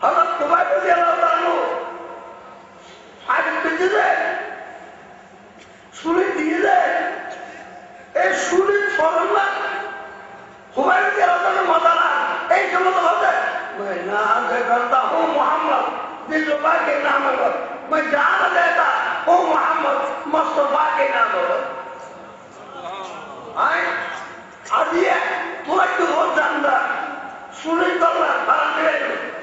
হযরত কুবাইব রাদিয়াল্লাহু তাআলা হাদিস দিতে শুনে দিয়ে দেয় এই শুনে ফরম না কুবাইব রাদিয়াল্লাহু তাআলা মাদানা এই সমস্ত কথা না যে করতা হো মোহাম্মদ दिलरुबा के नाम पर मैं जान देता ओ मोहम्मद मुस्तफा के नाम पर आए आज ये तू बहुत जानता सुनी तो ना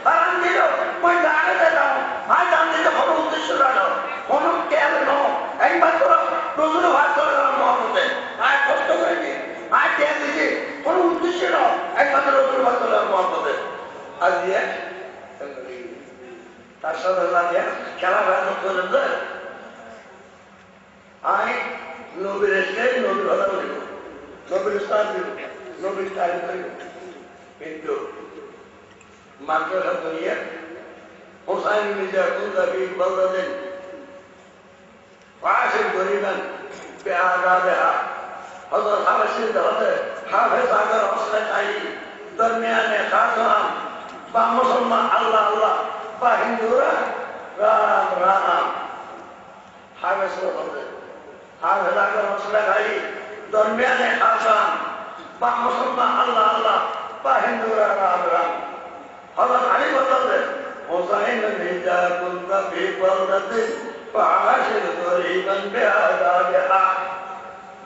फराम दिलो मैं जान देता हूँ आज जानते तो बहुत उद्देश्य रहा कोनो क्या लो एक बात करो रोज़ बात करो मोहम्मद आज कष्ट करेंगे आज क्या दीजिए कोनो उद्देश्य रहो एक बात रोज़ बात करो मोहम्मद आज ये তার সাথে লাগে খেলা ভালো করেন আই নবীর এসে নবীর কথা বলিব নবীর স্থান দিব নবীর তারিখ করিব কিন্তু মাত্র করিয়ে হোসাইন মির্জা কুলদাবি বললেন ফাশিল গরিবান বেআদাবেহা হযরত হাবশী হতে হাফেজ আগে অবস্থা চাই দরমিয়ানে খাসরাম বা মুসলমান আল্লাহ আল্লাহ বা হিন্দুরা রাম রাম হাফেজ হতে হাফেজ আগে অবস্থা চাই দরমিয়ানে খাসরাম বা মুসলমান আল্লাহ আল্লাহ বা হিন্দুরা রাম রাম হযরত আলী বললেন হোসাইন মির্জা কুলদাবি বললেন ফাশিল গরিবান বেআদাবেহা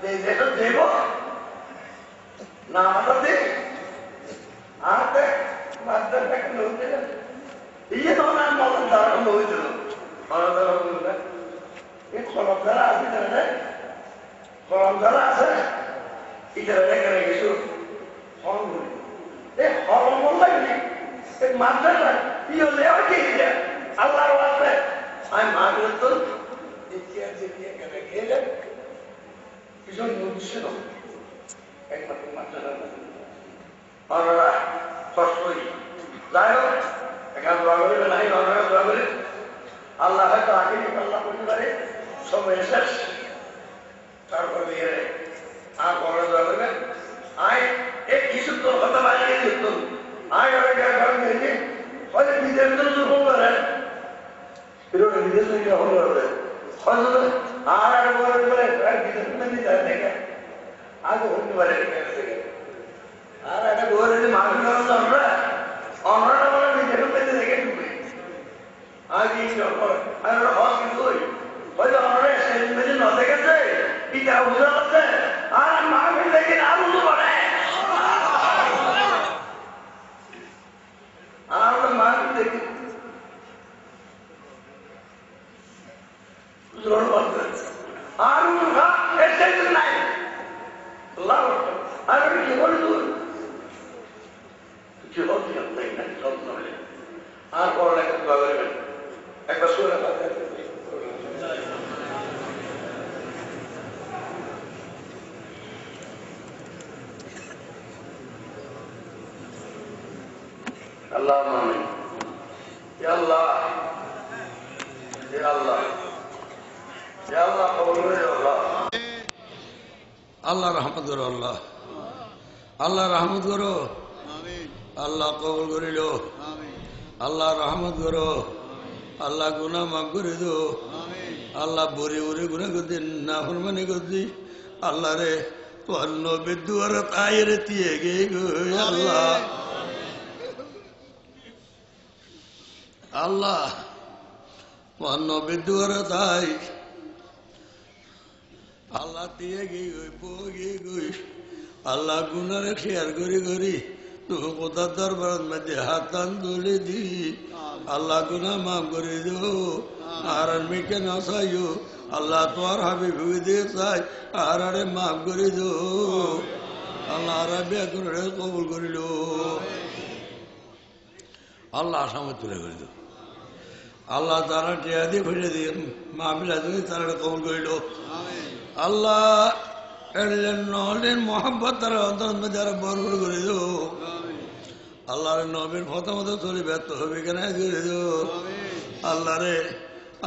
দেখো দেব না আমাদের আতে মাদ্দার থেকে লোক দিলেন ইয়ে তো না মতন দ্বারা হয়েছিল এই খরম দ্বারা আছে না খরম দ্বারা আছে ইটারা রেখে রেখেছো খরম করি এই খরম লাগবে এই মাদ্দার ইয়ে লেওয়া কি আল্লাহর আছে আমি মাগলে তো ইতিহাস দিয়ে খেলে পিছন উদ্দেশ্য একমাত্র মাত্রা আমরা কষ্ট করি যাই হোক এখানে দোয়া করবে নাই অনেক দোয়া করি আল্লাহ হয়তো আগে আল্লাহ করতে পারে সময় শেষ তারপর দিয়ে আর বড় দোয়া করবে আয় এই কিছু তোর কথা বানিয়ে দিত আয় অনেক ঘর নিয়ে হয়তো বিদেশ ফোন করেন বিদেশ থেকে ফোন করবে আর এক বলে দেখে আগে হতে পারে আর একটা বলে মানুষ আমরা অন্যটা বলে নিজের পেতে দেখে ঢুকে আজ হস কিন্তু হয়তো আমরা মেঝে ন দেখেছে পিতা বুঝা আছে আর মাহফিল দেখে আর উঠতে পারে আর আমরা মাহফিল দেখি আর নাই আর কি বলে আর পড়ালেখা করবেন একটা সুরে আল্লাহ আমিন ইয়া আল্লাহ ইয়া আল্লাহ ইয়া আল্লাহ কবুল করে আল্লাহ আল্লাহ রহমত করো আল্লাহ আল্লাহ রহমত করো আল্লাহ কবুল করিল আল্লাহ রহমত করো আল্লাহ গুনাহ মাফ করে দো আল্লাহ বরে বরে গুনাহ করতে না ফরমানি করতে আল্লাহ রে তোর নবীর দুয়ারে তাইরে দিয়ে গে গো আল্লাহ আল্লাহ তোর নবীর দুয়ারে তাই আল্লাহ দিয়ে গে গই গই আল্লাহ গুনারে শেয়ার করি করি কোথার দরবার মধ্যে হাত টান তুলে দি আল্লাহ গুনাহ মাফ করে দো আর মিকে না চাইও আল্লাহ তোমার হাবিব দিয়ে চাই আর আরে মাফ করে দো আল্লাহ আর বিয়া করে কবুল করিল আল্লাহ আসামে তুলে করে দো আল্লাহ তারা টিয়া দিয়ে ফিরে দিয়ে মাহফিলা তুমি তারা কবুল করিল আল্লাহ মোহাম্মত তারা অন্তর যারা বরবর করে দো আল্লাহর নবীর প্রথমত চলে ব্যর্থ হবে কেন করে দো আল্লাহ রে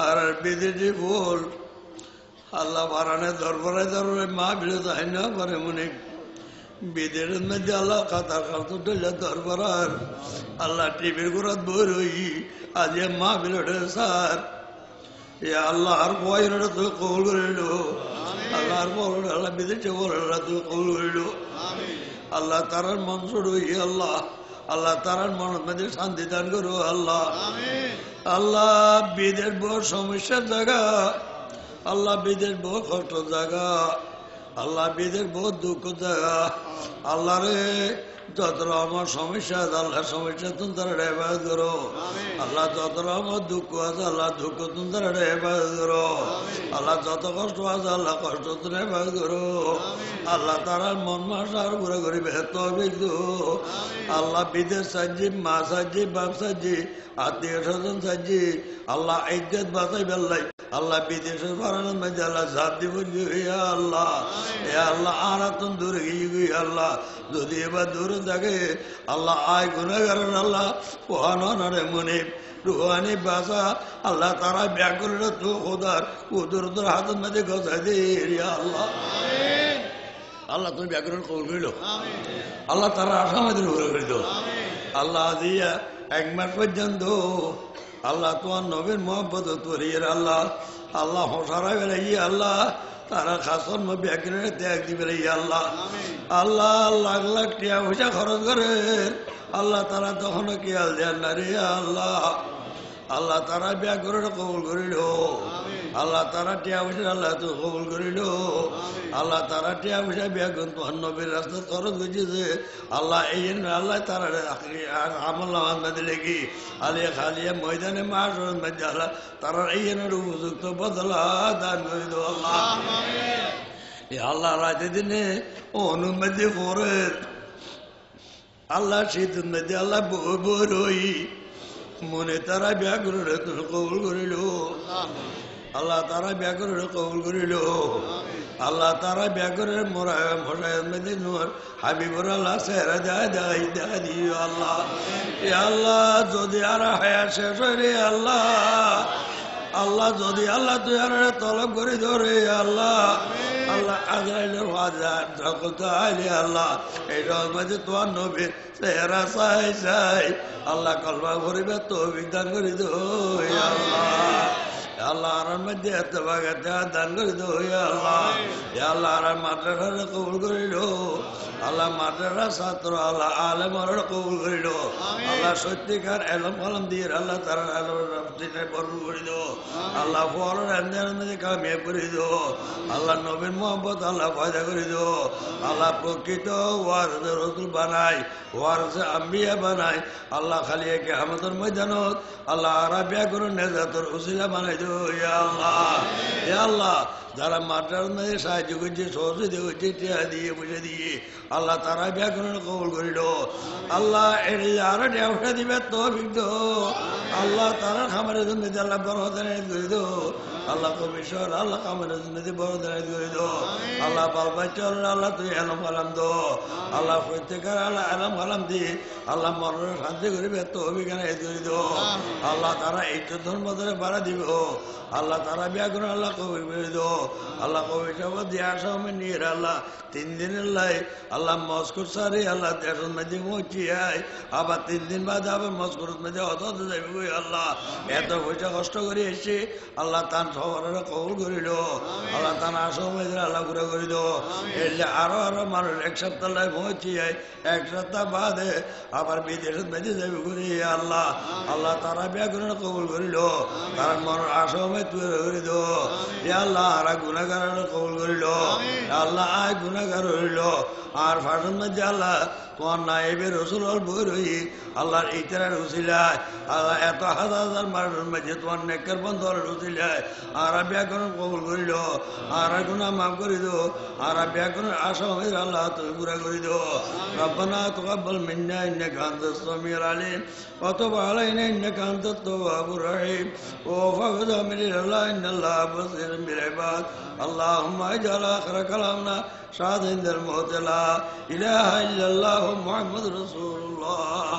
আর বিদেশি ফুল আল্লাহ বারানে দরবারে দরবারে মা ভিড়ে তাই না পারে মনে বিদেশের মধ্যে আল্লাহ কাতার খালতো ডলে দরবার আল্লাহ টিভির ঘুরাত বই রই আজ মা বিলটে স্যার এ আল্লাহর বয়রা তুই কবুল করিল আল্লাহর বল আল্লাহ বিদেশে বলা তুই কবুল করিল আল্লাহ তারার মন রই আল্লাহ আল্লাহ তারার মনের মধ্যে শান্তি দান করো আল্লাহ আল্লাহ বিদেশ বড় সমস্যার জায়গা আল্লাহ বিদেশ বড় কষ্ট জায়গা আল্লাহ বিদেশ বহুত দুঃখ জায়গা আল্লাহ রে যত আমার সমস্যা আছে আল্লাহ সমস্যা তুমি তারা হেফাজত করো আল্লাহ যত আমার দুঃখ আছে আল্লাহ দুঃখ তুমি তারা হেফাজত করো আল্লাহ যত কষ্ট আছে আল্লাহ কষ্ট তুমি হেফাজত করো আল্লাহ তারা মন মাসার ঘুরে ঘুরে বেহত আল্লাহ বিদেশ সাজি মা সাজি বাপ সাজি আত্মীয় স্বজন সাজি আল্লাহ ইজ্জত বাঁচাই বেল্লাই আল্লাহ বিদেশের বাড়ানোর মধ্যে আল্লাহ সাপ দিব আল্লাহ এ আল্লাহ আরাতন দূরে গিয়ে আল্লাহ যদি এবার দূরে থাকে আল্লাহ আয় গুণাগারেন আল্লাহ পোহানো মনে রুহানি বাসা আল্লাহ তারা ব্যাকুল তো খোদার উদর উদর হাতের মধ্যে গজাই দে আল্লাহ আল্লাহ তুমি ব্যাকুল কবুল করিল আল্লাহ তারা আসামাদের উপরে করিল আল্লাহ দিয়া এক মাস পর্যন্ত আল্লাহ তোমার নবীর মোহাম্মদ তরিয়ের আল্লাহ আল্লাহ হসারা বেড়াই আল্লাহ তারা খাসন ব্যাকিনের ত্যাগ দিবে আল্লাহ আল্লাহ লাখ লাখ টিয়া পয়সা খরচ করে আল্লাহ তারা তখনও খেয়াল দেন না রে আল্লাহ আল্লাহ তারা ব্যাকরণ কবুল করিল আল্লাহ তারা টিয়া পয়সা আল্লাহ তো কবুল করিল আল্লাহ তারা টিয়া পয়সা ব্যাকরণ তোমার নবীর রাস্তা খরচ হয়েছে আল্লাহ এই আল্লাহ তারা আমল নামাজ মধ্যে লেখি আলিয়া খালিয়া ময়দানে মাস মধ্যে আল্লাহ তারা এই উপযুক্ত বদলা দান করে দেবো আল্লাহ আল্লাহ রাতে দিনে অনুমতি করে আল্লাহ শীত মধ্যে আল্লাহ বই মনে তারা ব্যাকরণ কবুল করিল আল্লাহ তারা ব্যাকরণ কবুল করিল আল্লাহ তারা ব্যাকরণের মশায়ের মধ্যে নোর হাবিবুর আল্লাহ সেরা দেখা দিও আল্লাহ এ আল্লাহ যদি আর হায়া শেষ হয় রে আল্লাহ আল্লাহ যদি আল্লাহ তুই আর তলব করে ধরে আল্লাহ আল্লাহ আজরাইলের হাজার যখন আইলে আল্লাহ এই রহমতে তোমার নবীর চেহারা চাই আল্লাহ কলবা করিবে তো বিধান করি দো আল্লাহ আল্লাহ আর মধ্যে এত বাগে দান করে দো আল্লাহ আল্লাহ আর মাদ্রাসার কবুল করিল আল্লাহ মাদ্রাসা ছাত্র আল্লাহ আলেম কবুল করিল আল্লাহ সত্যিকার এলম কলম দিয়ে আল্লাহ তারা বরফ করে দো আল্লাহ ফল মধ্যে কামিয়ে করে দো আল্লাহ নবীন মোহাম্মদ আল্লাহ ফায়দা করে দো আল্লাহ প্রকৃত ওয়ারসে রসুল বানাই ওয়ারসে আম্বিয়া বানাই আল্লাহ খালি একে আমাদের ময়দানত আল্লাহ আরাবিয়া করে নেজাতর উসিলা বানাই দো আল্লাহ আল্লাহ যারা মাদ্রাসার মধ্যে সাহায্য করছে সহযোগিতা করছে টিয়া দিয়ে বুঝে দিয়ে আল্লাহ তারা ব্যাকরণ কবুল করিল আল্লাহ এর আরো ঢেউটা দিবে তো বিঘ্ন আল্লাহ তারা খামারের জন্য আল্লাহ বড় করে দো আল্লাহ কবিশ্বর আল্লাহ খামারের জন্য বড় করে দো আল্লাহ বাল বাচ্চর আল্লাহ তুই এলম কালাম দো আল্লাহ প্রত্যেকের আল্লাহ এলম কালাম দি আল্লাহ মরণের শান্তি করিবে তো অভিজ্ঞানে করে দো আল্লাহ তারা এই ধর্ম ধরে বাড়া দিব আল্লাহ তারা ব্যাকরণ আল্লাহ কবি করে দো আল্লাহ কবি সব দিয়া সময় নিয়ে আল্লাহ 3 দিনের লাই আল্লাহ মস্কুর সারি আল্লাহ দেশের মধ্যে পৌঁছিয়াই আবার 3 দিন বাদে আবার মস্কুর মধ্যে অত যাইবে আল্লাহ এত পয়সা কষ্ট করে এসে আল্লাহ তান সবার কবুল করিল আল্লাহ তান সময় আল্লাহ ঘুরে করিল এলে আরো মানুষ এক সপ্তাহ লাই পৌঁছিয়াই এক সপ্তাহ বাদে আবার বিদেশের মধ্যে যাইবে করি আল্লাহ আল্লাহ তারা ব্যাকরণ কবুল করিল তার মনের আসময় তুই করিল আল্লাহ আর গুণাগার কবুল করিল আল্লাহ আয় গুণাগার হইল আর ফাঁসন মধ্যে আল্লাহ তোমার নাইবে রসুল বই রই আল্লাহর ইতার রসিলায় আল্লাহ এত হাজার হাজার মানুষের মধ্যে তোমার নেকের বন্ধ রসিলায় আর ব্যাকরণ কবুল করিল আর গুণা মাফ করে দো আর ব্যাকরণ আশা হয়ে আল্লাহ তুমি পুরা করে দো রব্বানা তাকাব্বাল মিন্না ইন্নাকা আনতাস সামিউল আলিম ওয়া তুব আলাইনা ইন্নাকা আনতাত তাওয়াবুর রহিম ও ফাগদা মিনাল্লাহ ইন্নাল্লাহ বাসীরুম বিল ইবাদ আল্লাহুম্মা ইজআল আখিরা কালামনা শাহাদাতাল মাউত লা ইলাহা ইল্লাল্লাহু মুহাম্মাদুর রাসূলুল্লাহ।